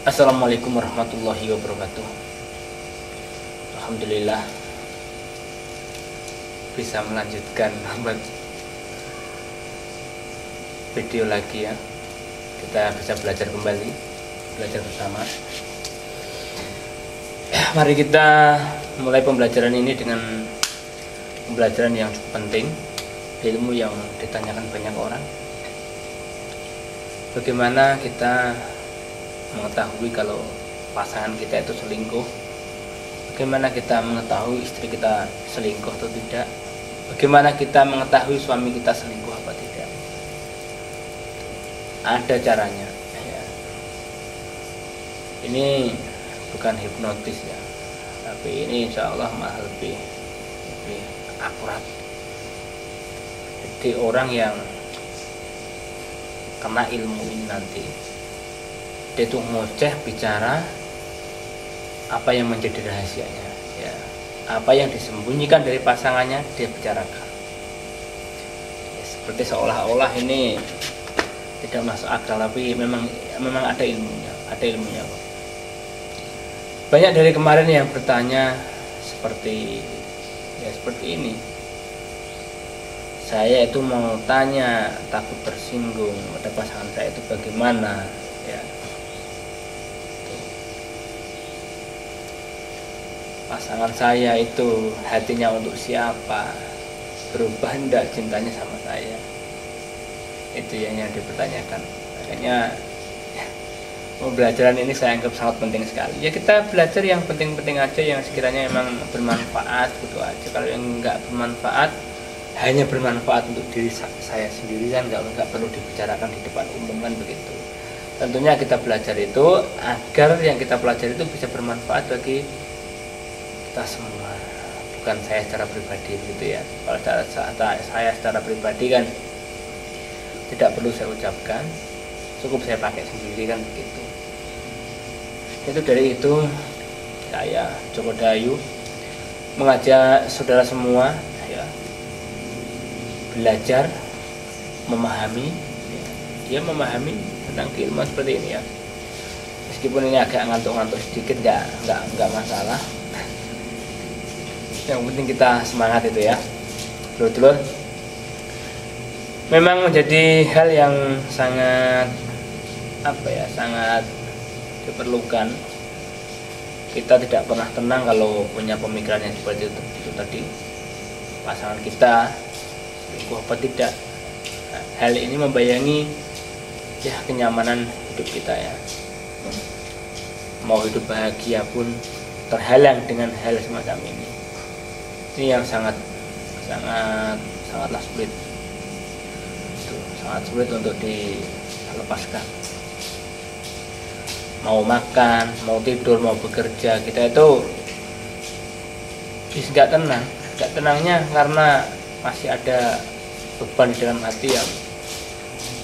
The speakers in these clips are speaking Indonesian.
Assalamualaikum warahmatullahi wabarakatuh. Alhamdulillah bisa melanjutkan buat video lagi ya. Kita bisa belajar kembali, belajar bersama. Mari kita mulai pembelajaran ini dengan pembelajaran yang cukup penting, ilmu yang ditanyakan banyak orang. Bagaimana kita mengetahui kalau pasangan kita itu selingkuh? Bagaimana kita mengetahui istri kita selingkuh atau tidak? Bagaimana kita mengetahui suami kita selingkuh apa tidak? Ada caranya ya. Ini bukan hipnotis ya, tapi ini insya Allah malah lebih akurat. Jadi orang yang kena ilmu ini nanti, dia tuh ngoceh bicara apa yang menjadi rahasianya ya, apa yang disembunyikan dari pasangannya dia bicarakan ya, seperti seolah-olah ini tidak masuk akal, tapi memang ada ilmunya kok. Banyak dari kemarin yang bertanya seperti ini. Saya itu mau tanya, takut tersinggung pada pasangan saya itu bagaimana ya. Pasangan saya itu hatinya untuk siapa, berubah enggak cintanya sama saya, itu yang dipertanyakan. Makanya pembelajaran ini saya anggap sangat penting sekali ya. Kita belajar yang penting-penting aja, yang sekiranya memang bermanfaat gitu aja. Kalau yang enggak bermanfaat, hanya bermanfaat untuk diri saya sendiri kan nggak perlu dibicarakan di depan umum kan begitu. Tentunya kita belajar itu agar yang kita pelajari itu bisa bermanfaat bagi kita semua, bukan saya secara pribadi begitu ya. Kalau saya secara pribadi kan tidak perlu saya ucapkan, cukup saya pakai sendiri kan begitu. Itu dari itu saya Joko Dayu mengajak saudara semua ya, belajar memahami ya. Dia memahami tentang keilmuan seperti ini ya, meskipun ini agak ngantuk-ngantuk sedikit nggak masalah. Yang penting kita semangat itu ya, dulur-dulur. Memang menjadi hal yang sangat sangat diperlukan. Kita tidak pernah tenang kalau punya pemikiran yang seperti itu tadi. Pasangan kita selingkuh apa tidak? Nah, hal ini membayangi ya kenyamanan hidup kita ya. Mau hidup bahagia pun terhalang dengan hal semacam ini. Ini yang sangatlah sulit. Sangat sulit untuk dilepaskan. Mau makan, mau tidur, mau bekerja, kita itu nggak tenang. Nggak tenangnya karena masih ada beban di dalam hati yang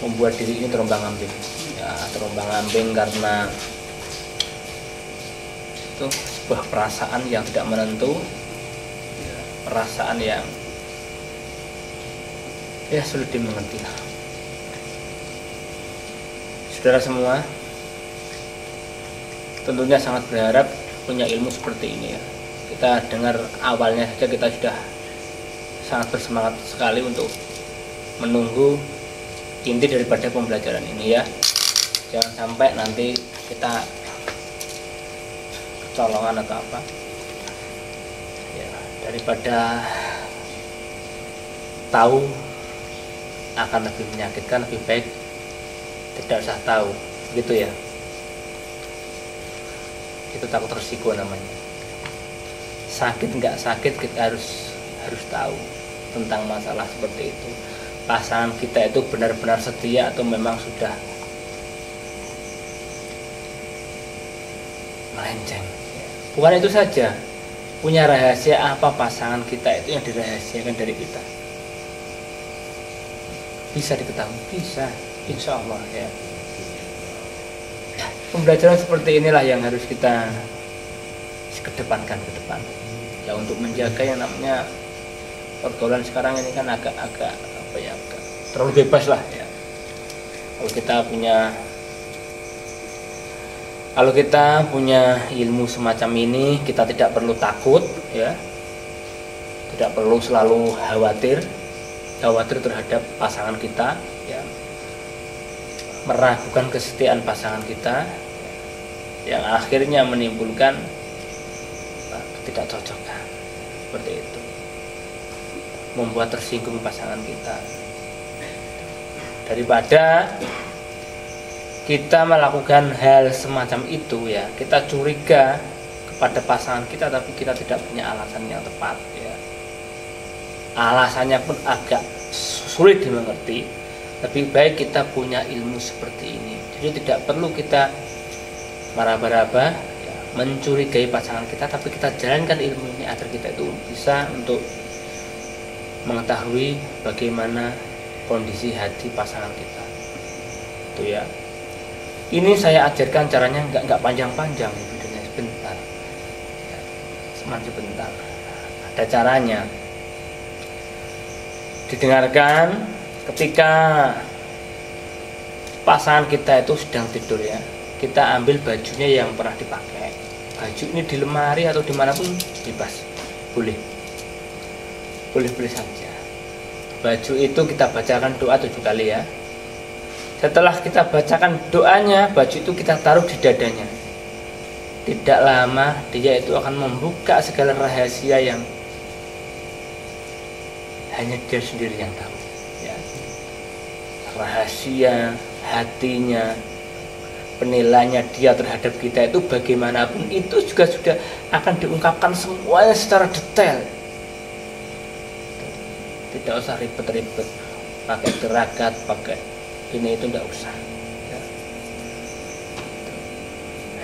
membuat diri ini terombang-ambing. Ya, terombang-ambing karena itu sebuah perasaan yang tidak menentu, perasaan yang ya sulit dimengerti lah. Saudara semua, tentunya sangat berharap punya ilmu seperti ini ya. Kita dengar awalnya saja kita sudah sangat bersemangat sekali untuk menunggu inti daripada pembelajaran ini ya. Jangan sampai nanti kita kecolongan atau apa ya, daripada tahu akan lebih menyakitkan, lebih baik tidak usah tahu gitu ya. Itu takut resiko namanya. Sakit nggak sakit, kita harus tahu tentang masalah seperti itu. Pasangan kita itu benar-benar setia atau memang sudah melenceng. Bukan itu saja, punya rahasia apa pasangan kita itu yang dirahasiakan dari kita. Bisa diketahui, bisa, insya Allah ya. Pembelajaran seperti inilah yang harus kita kedepankan ke depan ya, untuk menjaga yang namanya pergaulan sekarang ini kan agak terlalu bebas lah ya. Kalau kita punya Kalau kita punya ilmu semacam ini, kita tidak perlu takut, ya, tidak perlu selalu khawatir terhadap pasangan kita, ya, meragukan kesetiaan pasangan kita, yang akhirnya menimbulkan ketidakcocokan, seperti itu, membuat tersinggung pasangan kita. Daripada kita melakukan hal semacam itu, ya, kita curiga kepada pasangan kita tapi kita tidak punya alasan yang tepat, ya, alasannya pun agak sulit dimengerti. Lebih baik kita punya ilmu seperti ini, jadi tidak perlu kita meraba-raba, ya, mencurigai pasangan kita, tapi kita jalankan ilmu ini agar kita itu bisa untuk mengetahui bagaimana kondisi hati pasangan kita, itu ya. Ini saya ajarkan caranya nggak panjang-panjang, videonya sebentar, ya, sebentar. Ada caranya. Didengarkan ketika pasangan kita itu sedang tidur, ya. Kita ambil bajunya yang pernah dipakai. Baju ini di lemari atau dimanapun bebas, boleh saja. Baju itu kita bacakan doa 7 kali, ya. Setelah kita bacakan doanya, baju itu kita taruh di dadanya. Tidak lama dia itu akan membuka segala rahasia yang hanya dia sendiri yang tahu, ya. Rahasia hatinya, penilaiannya dia terhadap kita itu bagaimanapun itu juga sudah akan diungkapkan semuanya secara detail. Tidak usah ribet-ribet pakai geragat, pakai ini itu enggak usah, ya.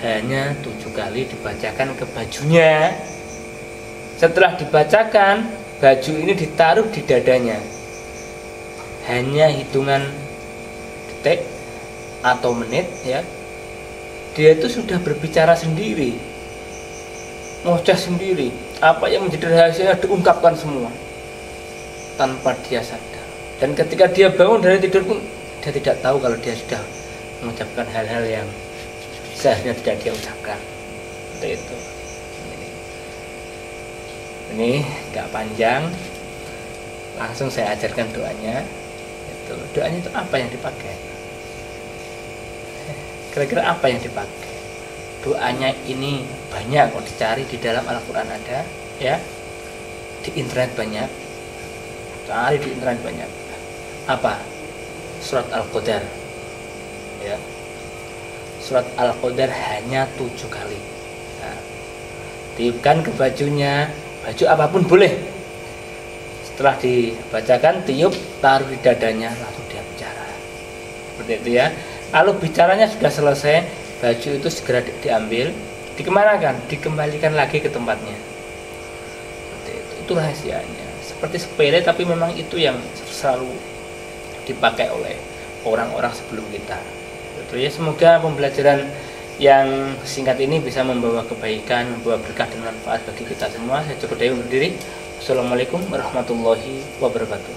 Hanya 7 kali dibacakan ke bajunya. Setelah dibacakan, baju ini ditaruh di dadanya. Hanya hitungan detik atau menit, ya, dia itu sudah berbicara sendiri, ngoceh sendiri. Apa yang menjadi rahasia diungkapkan semua tanpa dia sadar. Dan ketika dia bangun dari tidur pun dia tidak tahu kalau dia sudah mengucapkan hal-hal yang seharusnya tidak dia ucapkan. Seperti itu. Ini nggak panjang, langsung saya ajarkan doanya. Doanya itu apa yang dipakai? Kira-kira apa yang dipakai? Doanya ini banyak kok, dicari di dalam Al-Quran ada, ya, di internet banyak, cari di internet banyak. Apa? Surat Al-Qadar, ya. Surat Al-Qadar hanya 7 kali. Nah, tiupkan ke bajunya, baju apapun boleh. Setelah dibacakan, tiup, taruh di dadanya, langsung dia bicara. Seperti itu, ya. Kalau bicaranya sudah selesai, baju itu segera diambil, dikemanakan? Dikembalikan lagi ke tempatnya. Seperti itu rahasianya. Seperti sepele, tapi memang itu yang selalu dipakai oleh orang-orang sebelum kita. Itu, ya. Semoga pembelajaran yang singkat ini bisa membawa kebaikan, membawa berkah dan manfaat bagi kita semua. Saya cukup dari undur diri. Assalamualaikum warahmatullahi wabarakatuh.